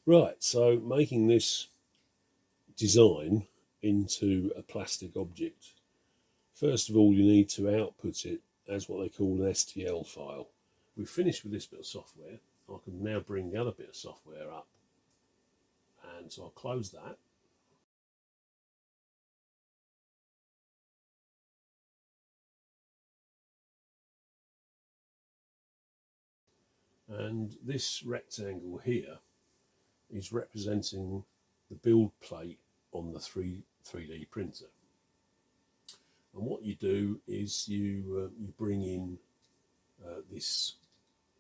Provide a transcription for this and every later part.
Right, so making this design into a plastic object, first of all you need to output it as what they call an STL file. We've finished with this bit of software. I can now bring the other bit of software up, and so I'll close that. And this rectangle here is representing the build plate on the 3D printer. And what you do is you bring in this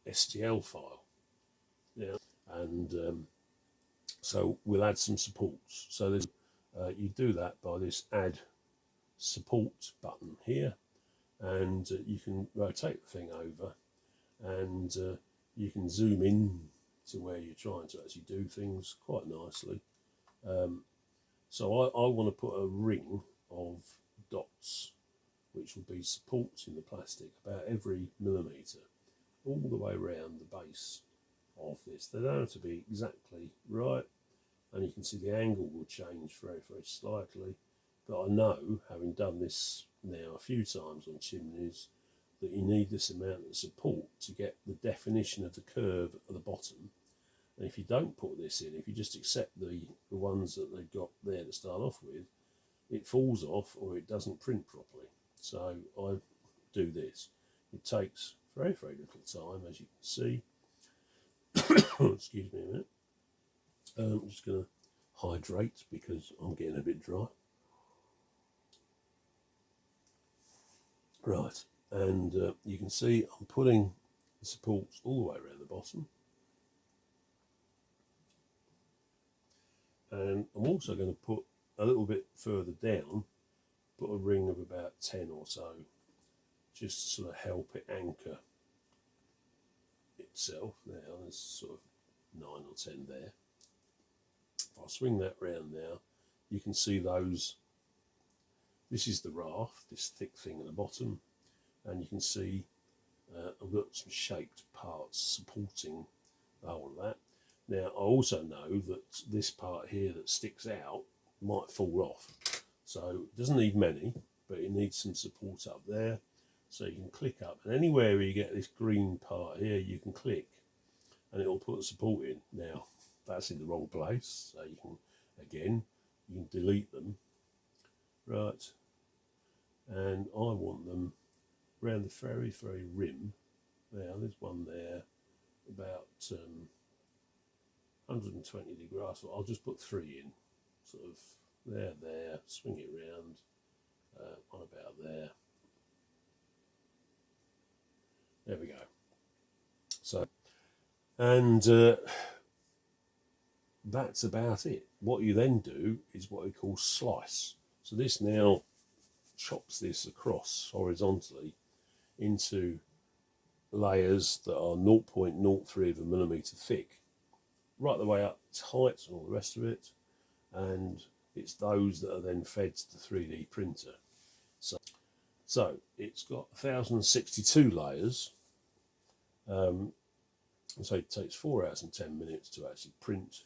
STL file now, and so we'll add some supports. So there's, you do that by this add support button here, and you can rotate the thing over, and you can zoom in to where you're trying to actually do things quite nicely. So I want to put a ring of dots, which will be supports in the plastic about every millimetre, all the way around the base of this. They don't have to be exactly right, and you can see the angle will change very, very slightly. But I know, having done this now a few times on chimneys, that you need this amount of support to get the definition of the curve at the bottom. And if you don't put this in, if you just accept the ones that they've got there to start off with, it falls off or it doesn't print properly. So I do this. It takes very, very little time, as you can see. Excuse me a minute. I'm just going to hydrate because I'm getting a bit dry. Right, and you can see I'm putting the supports all the way around the bottom. And I'm also going to put a little bit further down, put a ring of about 10 or so, just to sort of help it anchor itself. Now there's sort of 9 or 10 there. If I swing that round now, you can see those. This is the raft, this thick thing at the bottom, and you can see I've got some shaped parts supporting all of that. Now I also know that this part here that sticks out might fall off, so it doesn't need many, but it needs some support up there. So you can click up, and anywhere where you get this green part here, you can click and it will put the support in. Now that's in the wrong place, so you can, again, you can delete them. Right, and I want them around the very, very rim. Now there's one there about 120 degrees, so I'll just put 3 in, sort of there, swing it round, one about there. There we go. So, and that's about it. What you then do is what we call slice. So this now chops this across horizontally into layers that are 0.03 of a millimetre thick, right the way up its height and all the rest of it, and it's those that are then fed to the 3D printer. So it's got 1062 layers, so it takes 4 hours and 10 minutes to actually print,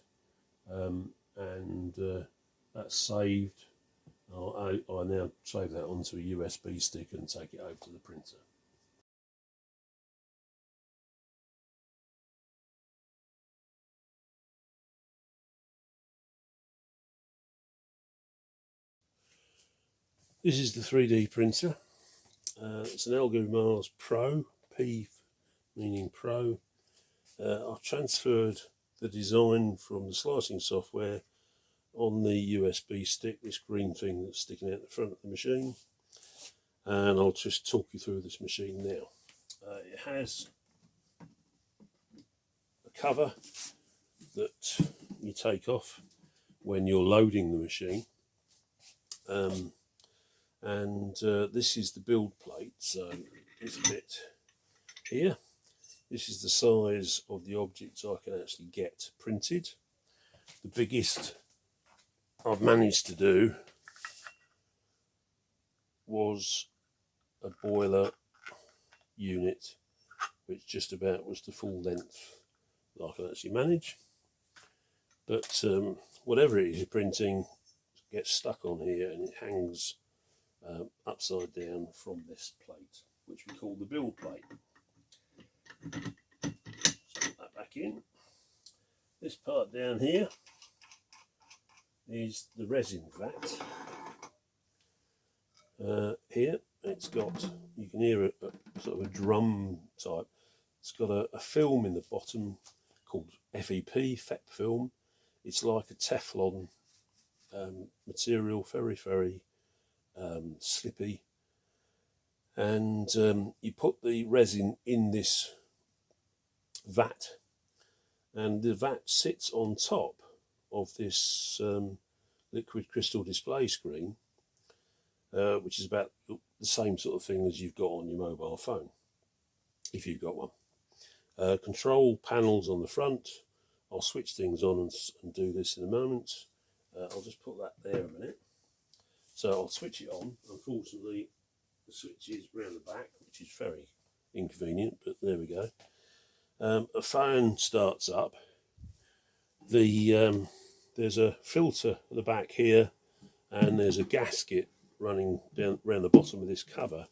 and that's saved. I now save that onto a USB stick and take it over to the printer. This is the 3D printer. It's an Elegoo Mars Pro, P meaning Pro. I've transferred the design from the slicing software on the USB stick, this green thing that's sticking out the front of the machine, and I'll just talk you through this machine now. It has a cover that you take off when you're loading the machine, and this is the build plate. So this bit here, this is the size of the objects I can actually get printed. The biggest I've managed to do was a boiler unit, which just about was the full length that I can actually manage. but whatever it is you're printing gets stuck on here and it hangs upside down from this plate, which we call the build plate. Let's put that back in. This part down here is the resin vat. Here it's got, you can hear a sort of a drum type. It's got a film in the bottom called FEP film. It's like a Teflon material, very slippy, and you put the resin in this vat, and the vat sits on top of this liquid crystal display screen, which is about the same sort of thing as you've got on your mobile phone, if you've got one. Control panels on the front. I'll switch things on and do this in a moment. I'll just put that there a minute. So I'll switch it on. Unfortunately, the switch is round the back, which is very inconvenient, but there we go. A phone starts up. There's a filter at the back here, and there's a gasket running down around the bottom of this cover,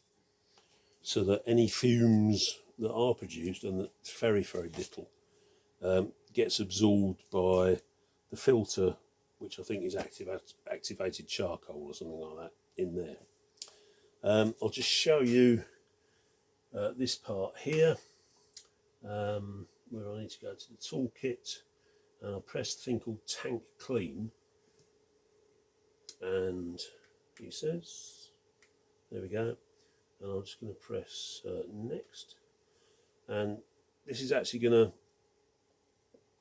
so that any fumes that are produced, and that's very little, gets absorbed by the filter, which I think is activated charcoal or something like that in there. I'll just show you this part here, where I need to go to the toolkit, and I'll press the thing called Tank Clean, and he says, there we go, and I'm just going to press next, and this is actually going to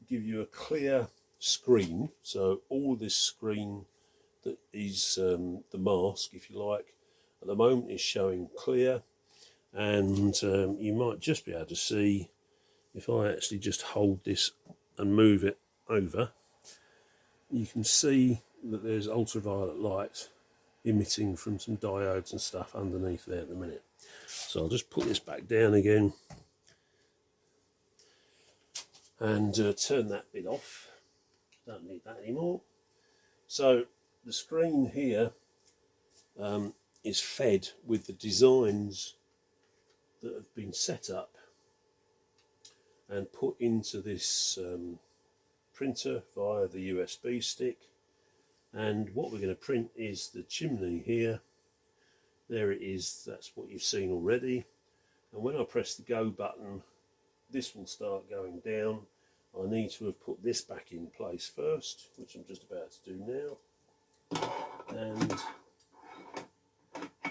give you a clear screen. So all this screen that is the mask, if you like, at the moment is showing clear, and you might just be able to see, if I actually just hold this and move it over, you can see that there's ultraviolet light emitting from some diodes and stuff underneath there at the minute. So I'll just put this back down again and turn that bit off. Don't need that anymore. So the screen here is fed with the designs that have been set up and put into this printer via the USB stick. And what we're going to print is the chimney here. There it is, that's what you've seen already. And when I press the go button, this will start going down. I need to have put this back in place first, which I'm just about to do now. And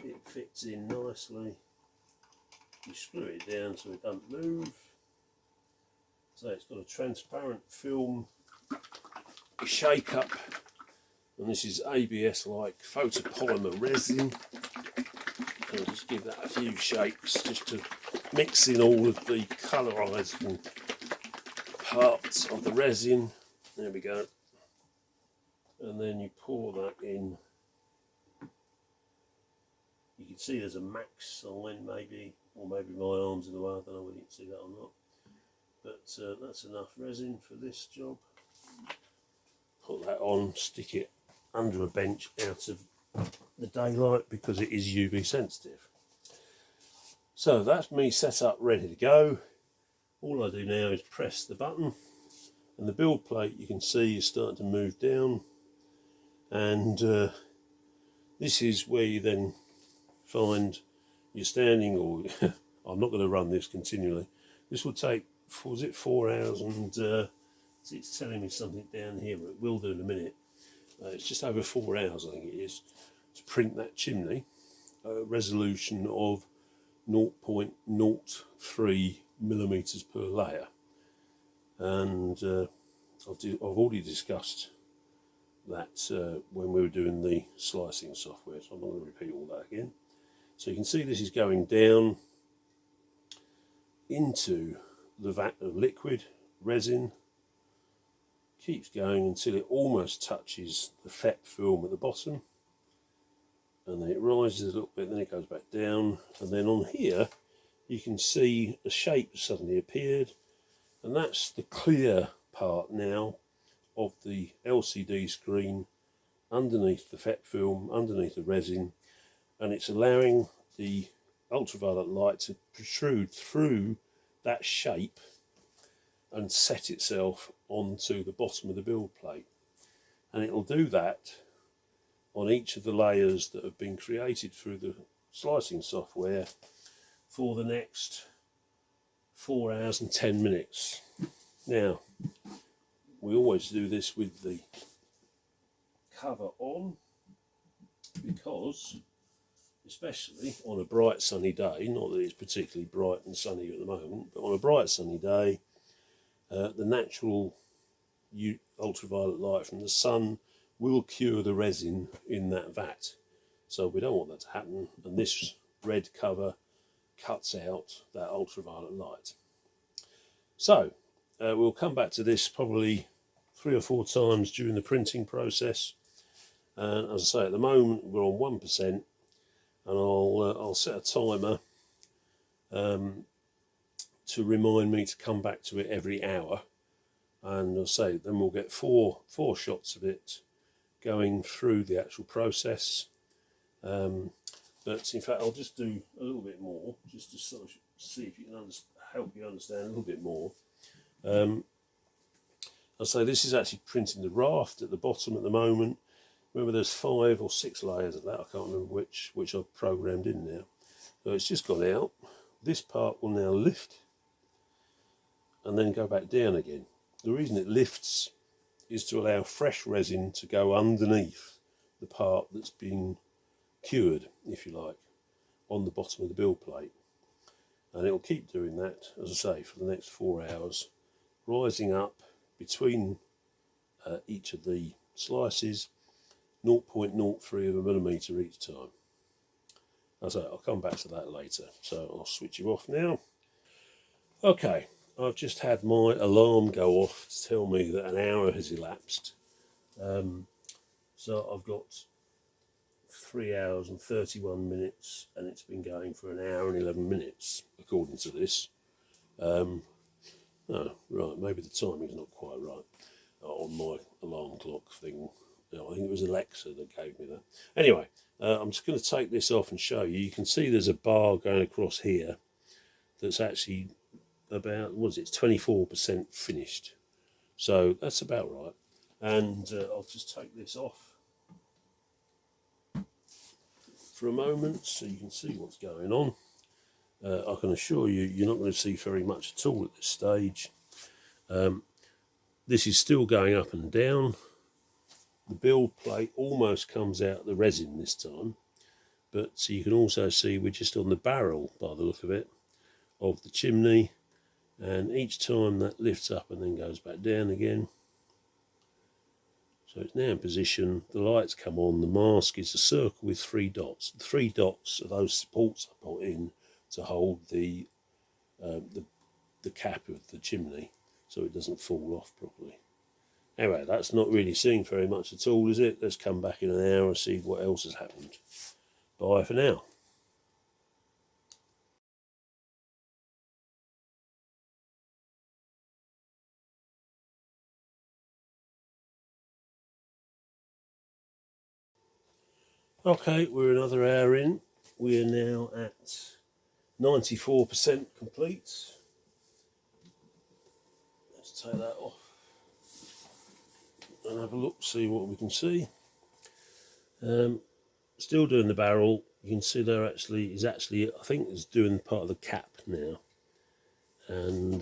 it fits in nicely. You screw it down so it doesn't move. So it's got a transparent film shake up, and this is ABS-like photopolymer resin. I'll just give that a few shakes just to mix in all of the colorizing parts of the resin. There we go. And then you pour that in. You can see there's a max sign maybe, or maybe my arm's in the way, I don't know whether you can see that or not. But that's enough resin for this job. Put that on, stick it under a bench out of the daylight because it is UV sensitive. So that's me set up, ready to go. All I do now is press the button, and the build plate, you can see, is starting to move down, and this is where you then find you're standing, or I'm not going to run this continually. This will take, was it 4 hours, and it's telling me something down here, but it will do in a minute. It's just over 4 hours, I think it is, to print that chimney, a resolution of 0.03 millimeters per layer. And I've already discussed that when we were doing the slicing software, so I'm not going to repeat all that again. So you can see this is going down into the vat of liquid resin, keeps going until it almost touches the FEP film at the bottom, and then it rises a little bit, then it goes back down, and then on here you can see a shape suddenly appeared, and that's the clear part now of the LCD screen underneath the FET film, underneath the resin, and it's allowing the ultraviolet light to protrude through that shape and set itself onto the bottom of the build plate. And it'll do that on each of the layers that have been created through the slicing software for the next 4 hours and 10 minutes. Now, we always do this with the cover on, because especially on a bright sunny day, not that it's particularly bright and sunny at the moment, but on a bright sunny day, the natural ultraviolet light from the sun will cure the resin in that vat. So we don't want that to happen, and this red cover cuts out that ultraviolet light. So we'll come back to this probably 3 or 4 times during the printing process. And as I say, at the moment we're on 1%, and I'll set a timer to remind me to come back to it every hour. And I'll say then we'll get four shots of it going through the actual process. But in fact, I'll just do a little bit more, just to sort of see if you can help you understand a little bit more. I'll say this is actually printing the raft at the bottom at the moment. Remember, there's 5 or 6 layers of that. I can't remember which I've programmed in now. So it's just gone out. This part will now lift and then go back down again. The reason it lifts is to allow fresh resin to go underneath the part that's been cured, if you like, on the bottom of the build plate. And it'll keep doing that, as I say, for the next 4 hours, rising up between each of the slices, 0.03 of a millimetre each time. As I say, I'll come back to that later, so I'll switch you off now. Okay, I've just had my alarm go off to tell me that an hour has elapsed. So I've got 3 hours and 31 minutes, and it's been going for an hour and 11 minutes, according to this. Oh, right, maybe the timing's not quite right on my alarm clock thing. No, I think it was Alexa that gave me that. Anyway, I'm just going to take this off and show you. You can see there's a bar going across here that's actually about, what is it, 24% finished. So that's about right. And I'll just take this off for a moment so you can see what's going on. I can assure you, you're not going to see very much at all at this stage. This is still going up and down. The build plate almost comes out the resin this time, but so you can also see we're just on the barrel, by the look of it, of the chimney, and each time that lifts up and then goes back down again. So it's now in position, the lights come on, the mask is a circle with 3 dots. The 3 dots are those supports I put in to hold the cap of the chimney so it doesn't fall off properly. Anyway, that's not really seen very much at all, is it? Let's come back in an hour and see what else has happened. Bye for now. Okay, we're another hour in. We're now at 94% complete. Let's take that off and have a look, see what we can see. Still doing the barrel. You can see there I think it's doing part of the cap now. And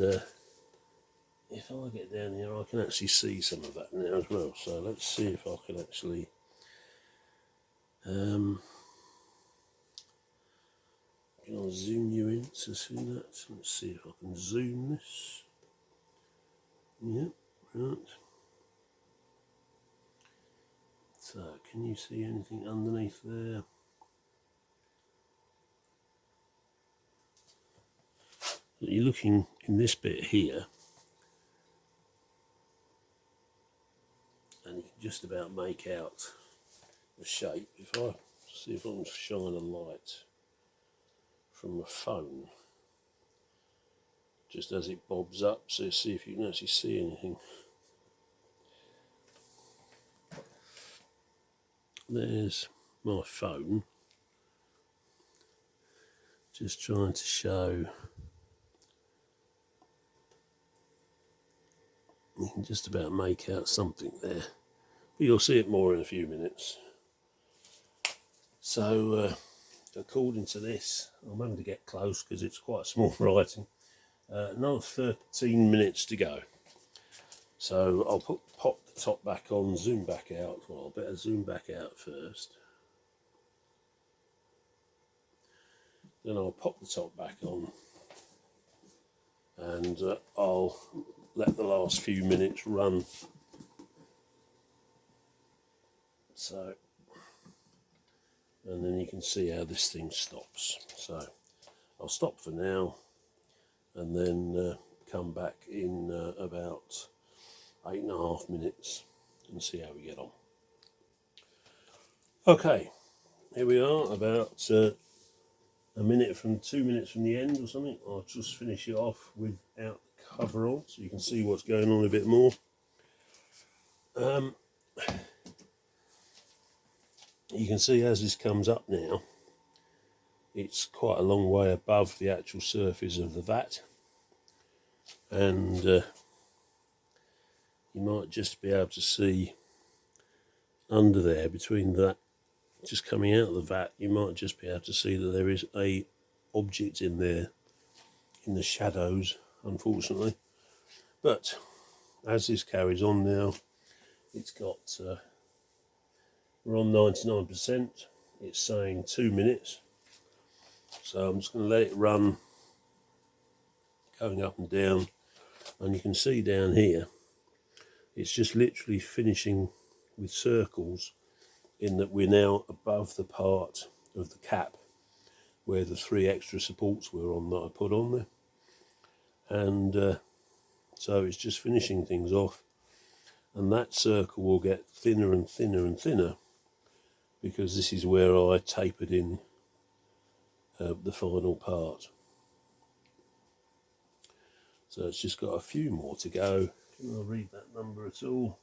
if I get down here, I can actually see some of that now as well. So let's see if I can actually can I zoom you in to see that? Let's see if I can zoom this. Yep, right. So, can you see anything underneath there? You're looking in this bit here, and you can just about make out the shape. If I see if I can shine a light from the phone, just as it bobs up, so see if you can actually see anything. there's my phone, just trying to show. You can just about make out something there, but you'll see it more in a few minutes. So according to this, I'm having to get close because it's quite small writing. Another 13 minutes to go. So I'll pop the top back on, zoom back out. Well, I better zoom back out first. Then I'll pop the top back on, and I'll let the last few minutes run. So, and then you can see how this thing stops. So I'll stop for now, and then come back in about 8.5 minutes and see how we get on. Okay, here we are, about 2 minutes from the end or something. I'll just finish it off without the cover on so you can see what's going on a bit more. You can see as this comes up now, it's quite a long way above the actual surface of the vat, and you might just be able to see under there, between that just coming out of the vat, you might just be able to see that there is a object in there in the shadows, unfortunately. But as this carries on now, it's got we're on 99%. It's saying 2 minutes, so I'm just going to let it run, going up and down, and you can see down here it's just literally finishing with circles, in that we're now above the part of the cap where the 3 extra supports were on that I put on there, and so it's just finishing things off, and that circle will get thinner and thinner and thinner because this is where I tapered in the final part. So it's just got a few more to go. Can I read that number at all?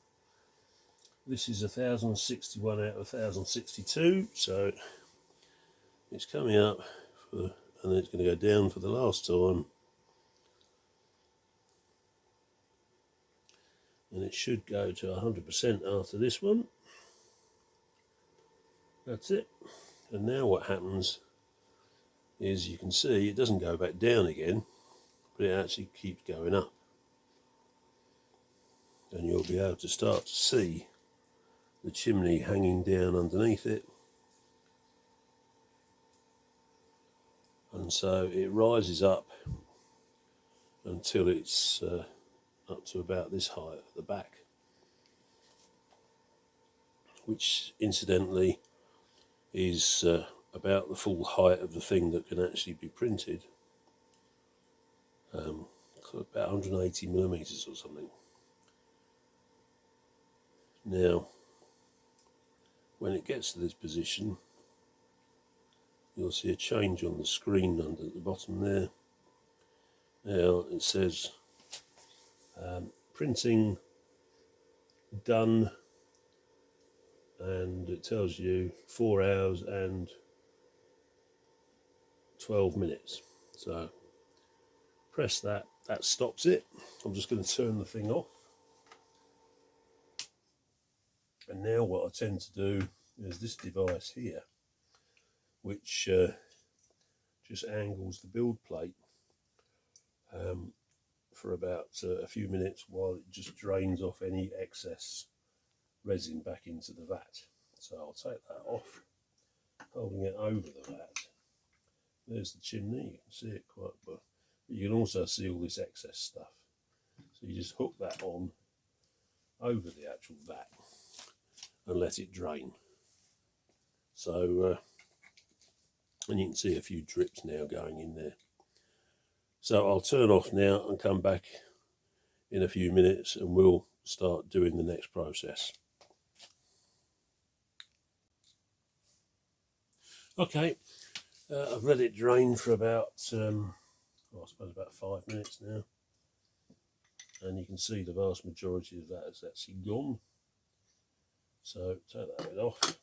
This is 1061 out of 1062, so it's coming up for, and then it's going to go down for the last time, and it should go to 100% after this one. That's it. And now what happens is, you can see it doesn't go back down again, but it actually keeps going up, and you'll be able to start to see the chimney hanging down underneath it. And so it rises up until it's up to about this height at the back, which incidentally is about the full height of the thing that can actually be printed, about 180 millimeters or something. Now, when it gets to this position, you'll see a change on the screen under at the bottom there. Now it says printing done, and it tells you 4 hours and 12 minutes. So press that, that stops it. I'm just going to turn the thing off. And now what I tend to do is this device here, which just angles the build plate for about a few minutes while it just drains off any excess resin back into the vat. So I'll take that off, holding it over the vat. There's the chimney, you can see it quite well. But you can also see all this excess stuff. So you just hook that on over the actual vat and let it drain. So, and you can see a few drips now going in there. So I'll turn off now and come back in a few minutes, and we'll start doing the next process. Okay, I've let it drain for about, well, I suppose about 5 minutes now, and you can see the vast majority of that is actually gone. So take that bit off,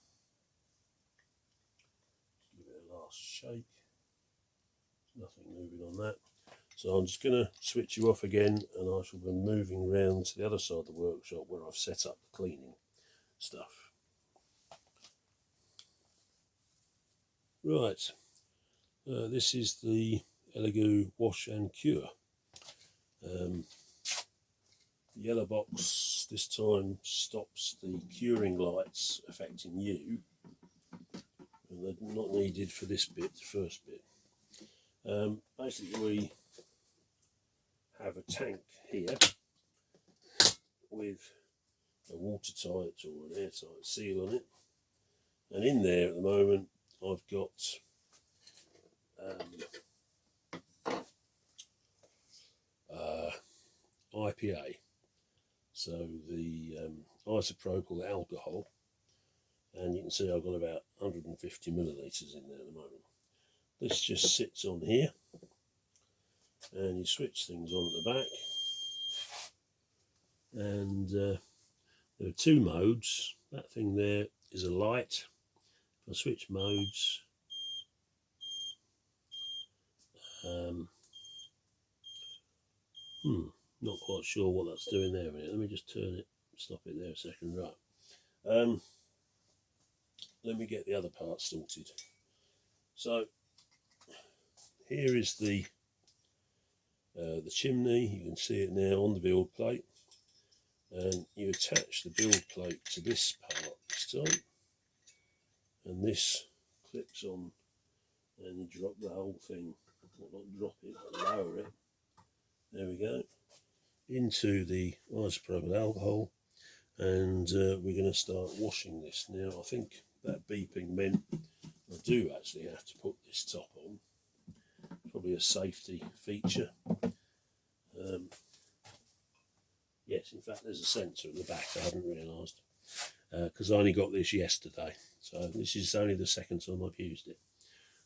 nothing moving on that. So I'm just going to switch you off again, and I shall be moving round to the other side of the workshop where I've set up the cleaning stuff. Right, this is the Elegoo Wash and Cure. The yellow box this time stops the curing lights affecting you, and they're not needed for this bit, the first bit. Basically we have a tank here with a watertight or an airtight seal on it, and in there at the moment I've got IPA, so the isopropyl alcohol, and you can see I've got about 150 millilitres in there at the moment. This just sits on here, and you switch things on at the back, and there are two modes. That thing there is a light. If I switch modes, not quite sure what that's doing there a minute. Let me just turn it, stop it there a second. Right, let me get the other part sorted. So here is the chimney. You can see it now on the build plate, and you attach the build plate to this part this time, and this clips on, and you drop the whole thing, well, not drop it, but lower it, there we go, into the isopropyl alcohol, and we're going to start washing this. Now I think that beeping meant I do actually have to put this top on, probably a safety feature. Yes, in fact there's a sensor at the back, I hadn't realised, because I only got this yesterday, so this is only the second time I've used it.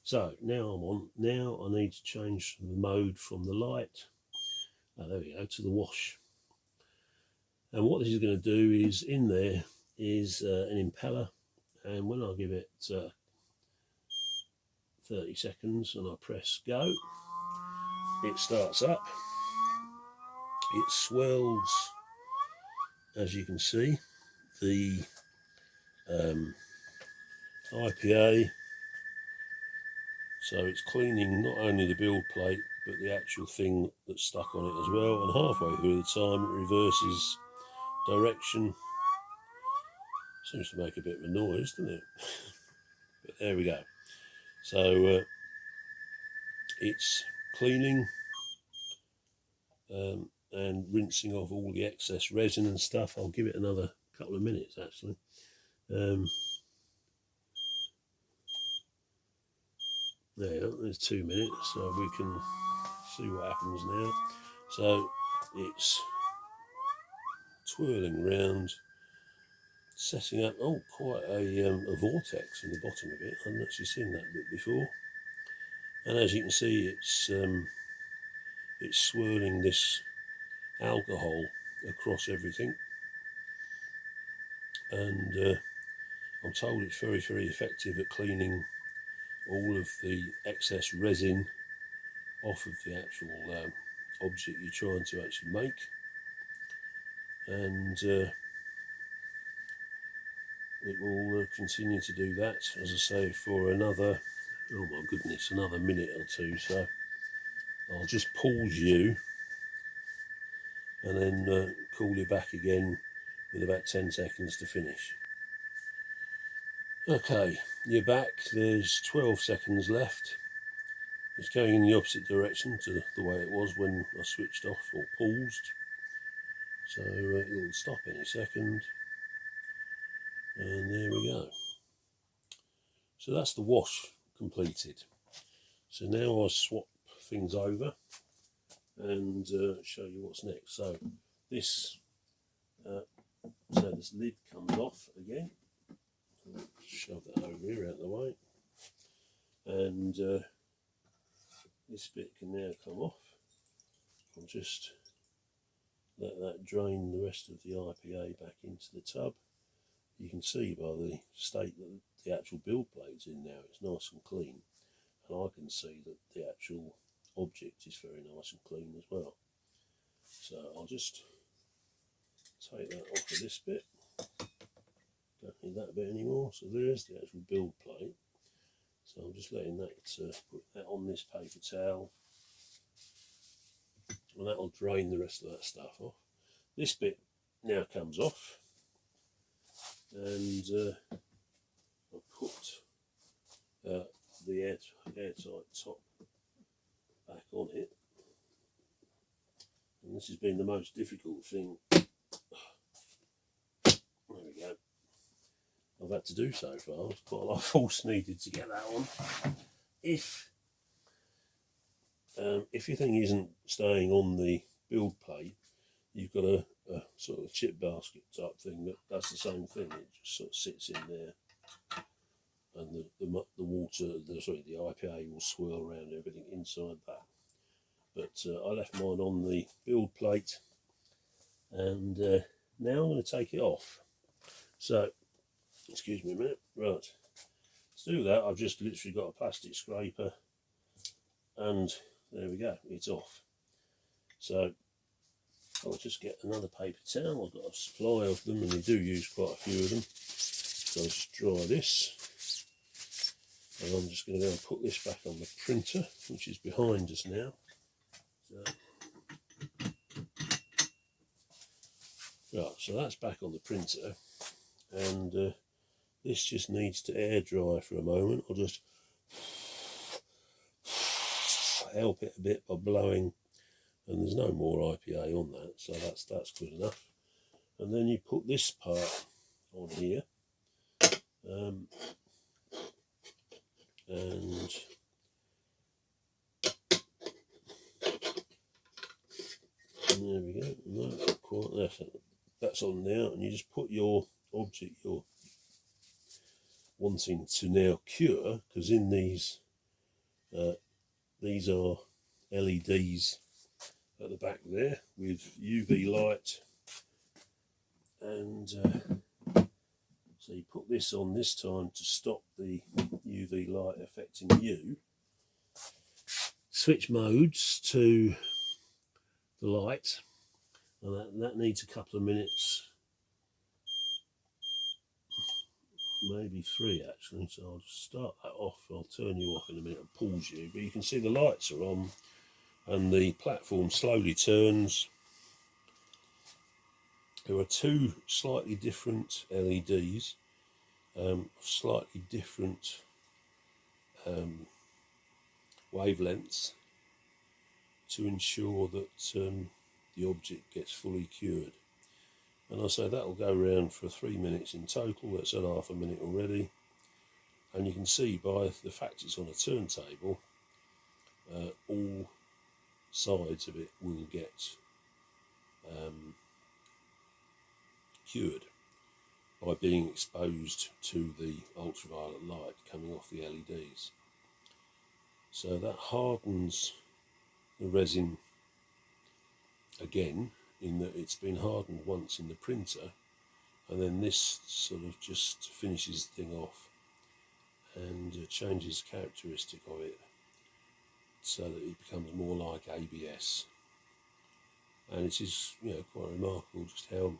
So now I'm on. Now I need to change the mode from the light, there we go, to the wash. And what this is going to do is, in there is an impeller, and when I give it 30 seconds and I press go, it starts up. It swirls, as you can see, the IPA, so it's cleaning not only the build plate but the actual thing that's stuck on it as well, and halfway through the time it reverses direction. Seems to make a bit of a noise, doesn't it? But there we go. So it's cleaning and rinsing off all the excess resin and stuff. I'll give it another couple of minutes actually. There's 2 minutes, so we can see what happens now. So it's twirling around, setting up quite a vortex in the bottom of it. I hadn't actually seen that bit before. And as you can see, it's swirling this alcohol across everything, and I'm told it's very, very effective at cleaning all of the excess resin off of the actual object you're trying to actually make. And it will continue to do that, as I say, for another, oh my goodness, another minute or two. So I'll just pause you and then call you back again with about 10 seconds to finish. Okay, you're back. There's 12 seconds left. It's going in the opposite direction to the way it was when I switched off or paused. So it'll stop any second. And there we go. So that's the wash completed. So now I'll swap things over and show you what's next. So this lid comes off again. I'll shove that over here out of the way, and this bit can now come off. I'll just let that drain the rest of the IPA back into the tub. You can see by the state that the actual build plate's in now, it's nice and clean. and I can see that the actual object is very nice and clean as well. So I'll just take that off of this bit. Don't need that bit anymore. So there's the actual build plate. So I'm just letting that put that on this paper towel, and that'll drain the rest of that stuff off. This bit now comes off, and I'll put the airtight top back on it. And this has been the most difficult thing. There we go. I've had to do so far. There's quite a lot of force needed to get that on. If your thing isn't staying on the build plate, you've got a sort of chip basket type thing that does the same thing. It just sort of sits in there, and the water, the IPA will swirl around everything inside that. But I left mine on the build plate, and now I'm going to take it off. So, excuse me a minute. Right, to do that, I've just literally got a plastic scraper, and there we go, it's off. So I'll just get another paper towel. I've got a supply of them, and they do use quite a few of them. So I'll just dry this, and I'm just going to go and put this back on the printer, which is behind us now. So, right, so that's back on the printer, and this just needs to air dry for a moment. I'll just help it a bit by blowing, and there's no more IPA on that, so that's good enough. And then you put this part on here, and there we go. No, quite, that's on now, and you just put your object you're wanting to now cure, because in these are LEDs at the back there with UV light, and so you put this on this time to stop the UV light affecting you. Switch modes to the light, and that needs a couple of minutes, maybe 3 actually. So I'll just start that off. I'll turn you off in a minute and pause you, but you can see the lights are on, and the platform slowly turns. There are 2 slightly different LEDs, slightly different wavelengths, to ensure that the object gets fully cured. And I say that will go around for 3 minutes in total. That's at half a minute already, and you can see by the fact it's on a turntable, all sides of it will get cured by being exposed to the ultraviolet light coming off the LEDs. So that hardens the resin again, in that it's been hardened once in the printer, and then this sort of just finishes the thing off and changes the characteristic of it so that it becomes more like ABS. And it is, quite remarkable just how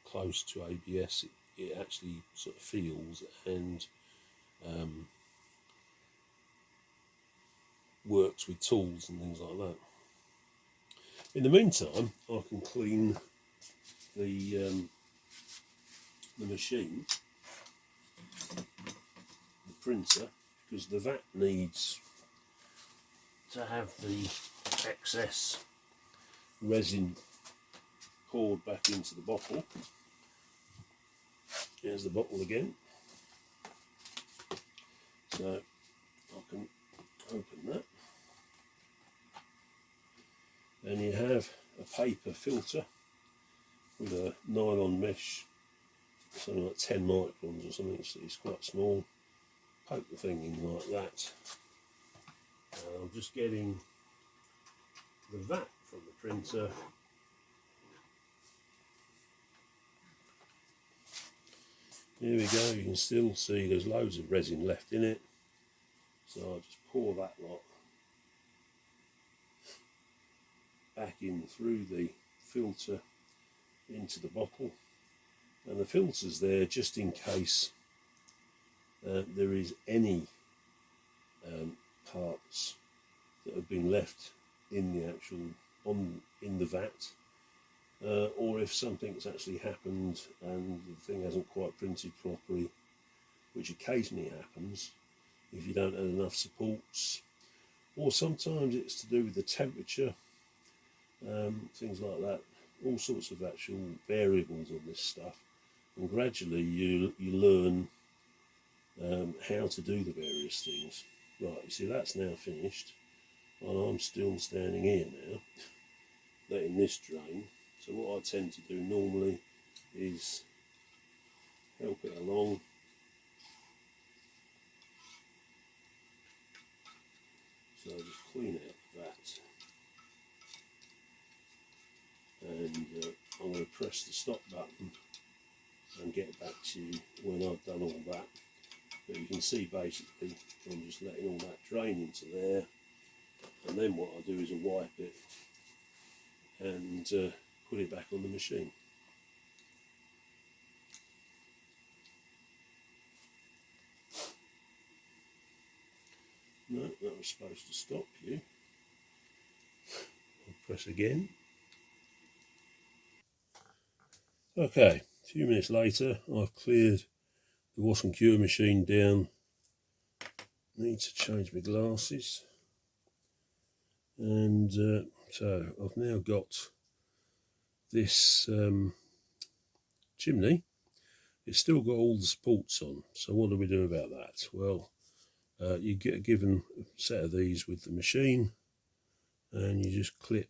close to ABS it actually sort of feels, and works with tools and things like that. In the meantime, I can clean the machine, the printer, because the vat needs to have the excess resin poured back into the bottle. Here's the bottle again. So I can open that. And you have a paper filter with a nylon mesh, something like 10 microns or something, so it's quite small. Poke the thing in like that. And I'm just getting the vat from the printer. Here we go, you can still see there's loads of resin left in it. So I just pour that lot back in through the filter into the bottle, and the filter's there just in case there is any parts that have been left in the actual in the vat, or if something's actually happened and the thing hasn't quite printed properly, which occasionally happens if you don't have enough supports, or sometimes it's to do with the temperature, things like that. All sorts of actual variables on this stuff, and gradually you learn how to do the various things. Right, you see that's now finished, and I'm still standing here now, letting this drain. So what I tend to do normally is help it along. So I'll just clean out that, and I'm going to press the stop button and get back to you when I've done all that. But you can see basically I'm just letting all that drain into there, and then what I do is I wipe it and put it back on the machine. No, that was supposed to stop you. I'll press again. Okay, a few minutes later I've cleared the wash and cure machine down. Need to change my glasses, and so I've now got this chimney. It's still got all the supports on, so what do we do about that? Well, you get a given set of these with the machine, and you just clip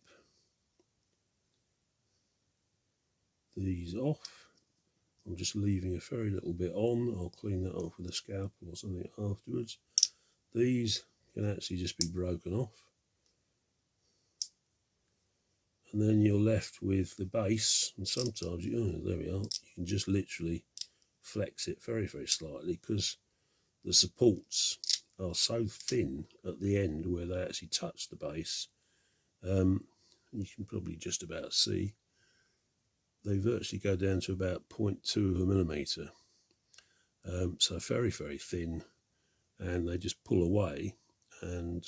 these off. I'm just leaving a very little bit on. I'll clean that off with a scalpel or something afterwards. These can actually just be broken off, and then you're left with the base, and sometimes there we are, you can just literally flex it very, very slightly, because the supports are so thin at the end where they actually touch the base. You can probably just about see they virtually go down to about 0.2 of a millimetre, so very, very thin, and they just pull away, and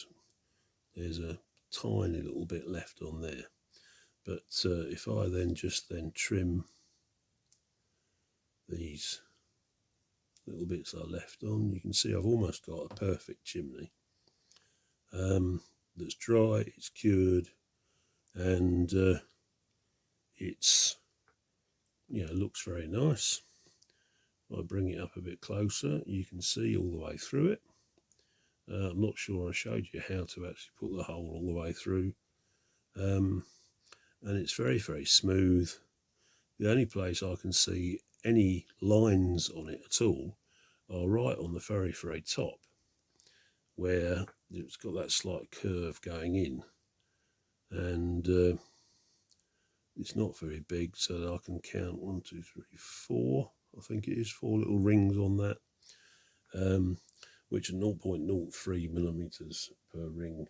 there's a tiny little bit left on there. But if I then trim these little bits I left on, you can see I've almost got a perfect chimney that's dry, it's cured, and it's looks very nice. If I bring it up a bit closer, you can see all the way through it. I'm not sure I showed you how to actually put the hole all the way through, and it's very, very smooth. The only place I can see any lines on it at all are right on the very, very top, where it's got that slight curve going in, and it's not very big, so that I can count 1, 2, 3, 4. I think it is 4 little rings on that, which are 0.03 millimeters per ring.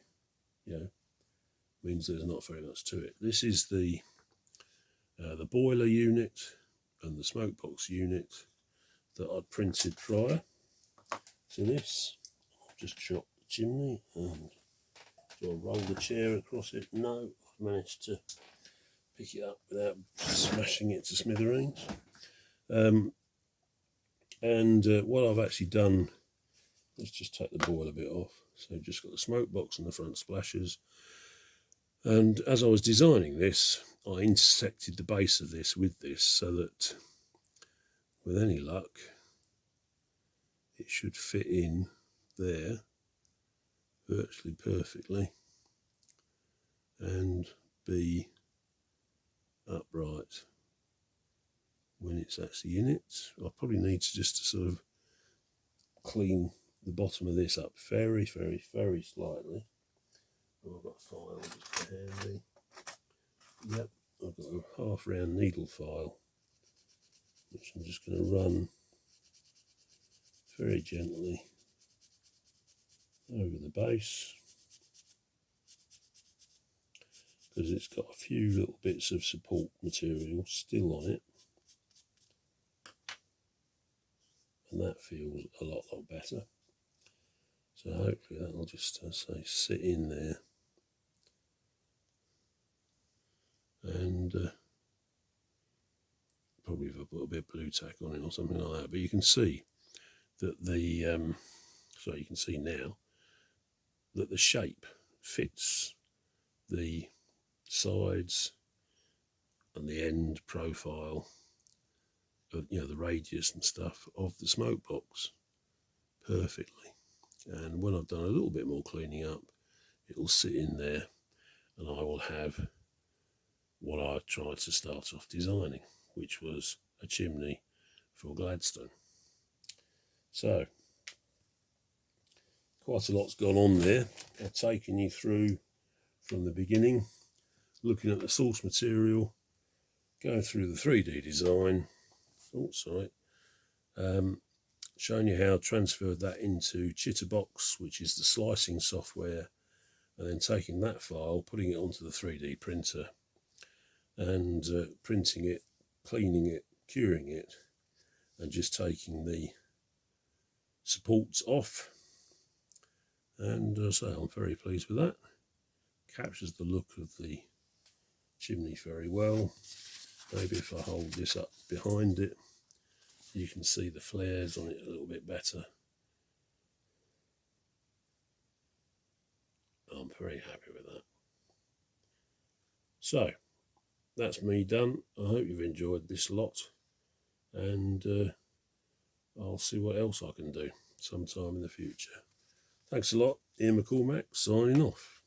Means there's not very much to it. This is the boiler unit and the smoke box unit that I printed prior to this. I've just chopped the chimney, and do I roll the chair across it? No, I've managed to pick it up without smashing it to smithereens. What I've actually done, let's just take the boiler bit off. So I've just got the smoke box and the front splashers. And as I was designing this, I intersected the base of this with this, so that with any luck it should fit in there virtually perfectly and be upright when it's actually in it. I probably need to just sort of clean the bottom of this up very, very, very slightly. Oh, I've got a file just handy. Yep, I've got a half round needle file, which I'm just going to run very gently over the base, because it's got a few little bits of support material still on it, and that feels a lot better. So hopefully that'll just say sit in there, and probably if I put a bit of blue tack on it or something like that. But you can see that the so you can see now that the shape fits the sides and the end profile of, you know, the radius and stuff of the smoke box perfectly. And when I've done a little bit more cleaning up, it will sit in there, and I will have what I tried to start off designing, which was a chimney for Gladstone. So quite a lot's gone on there. I've taken you through from the beginning, looking at the source material, going through the 3D design, showing you how I transferred that into Chitubox, which is the slicing software, and then taking that file, putting it onto the 3D printer, and printing it, cleaning it, curing it, and just taking the supports off. And so I'm very pleased with that. Captures the look of the chimney very well. Maybe if I hold this up behind it, you can see the flares on it a little bit better. I'm very happy with that. So that's me done. I hope you've enjoyed this lot, and I'll see what else I can do sometime in the future. Thanks a lot. Ian MacCormac signing off.